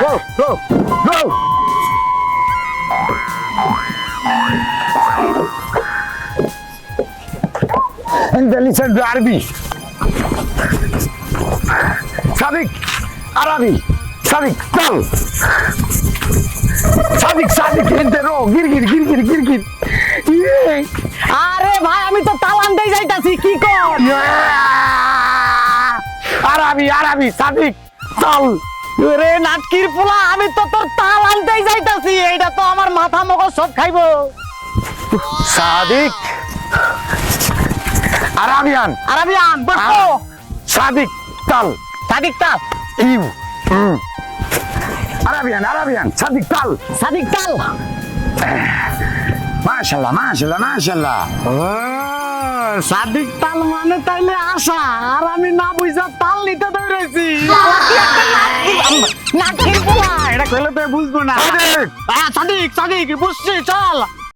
go, go, go. And then listen to Arabi. Sadiq, Arabi, Sadiq, go. Sadiq, in the row, gir. Yeah. আরে ভাই আমি তো তাল আনতেই যাইতাছি কি কর Arabi, Sadiq, tal. রে নাটকির পোলা আমি তো তোর তাল আনতেই যাইতাছি এইটা তো আমার মাথা মগজ সব খাইবো Sadiq. Arabian, বসো Sadiq, tal. সাদিক তাল You. Arabian, Sadiq, tal. Sadiq তাল Mashallah. সাদিক তাল মানে তাইলে আশা আর আমি না বুঝা তাল নিতে ধরেছি নাটকির পোলা এটা কইলে তো বুঝবো না Sadiq. সাদিক বুঝছি চল